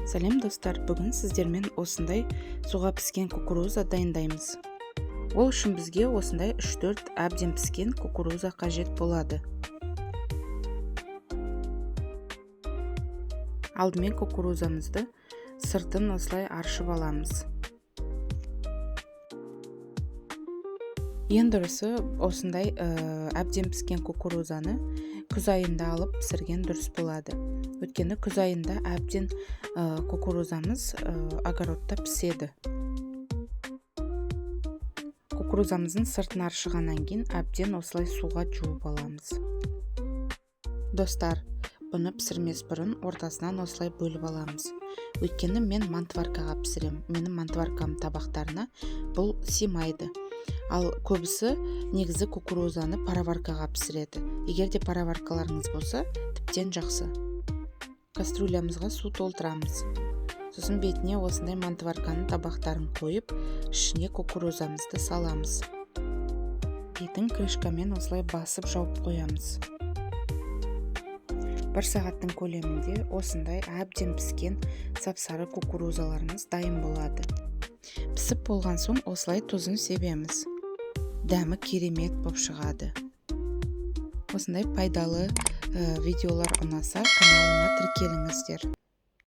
Сәлем достар, бүгін сіздермен осындай суға піскен кукуруза дайындаймыз. Ол үшін бізге осындай 3-4 әбден піскен кукуруза қажет болады. Алдымен кукурузамызды сыртын осылай аршып аламыз. Ең дұрысы осындай әбден піскен кукурузаны күз айында алып пісірген дұрыс болады. Өйткені күз айында әбден кукурузамыз огородта піседі. Кукурузамыздың сыртын аршығаннан кейін әбден осылай суға жуып аламыз. Достар, бұны пісірмес бұрын ортасынан осылай бөліп аламыз. Өйткені мен мантваркаға пісірем. Менің мантваркам табақтарына бұл симайды. Ал көбісі негізі кукурузаны пароваркаға пісіреді. Егер де пароваркаларыңыз болса, тіптен жақсы. Кастрюлямызға су толтырамыз. Сосын бетіне осындай мантварканың табақтарын қойып, ішіне кукурузамызды саламыз. Бетін крышкамен осылай басып жауып қоямыз. 1 сағаттың көлемінде осындай әбден піскен сап-сары кукурузаларымыз дайын болады. Пісіп болған соң осылай тұзын себеміз. Дәмі керемет болып шығады. Осындай пайдалы видеолар ұнаса, каналыма тіркеліңіздер.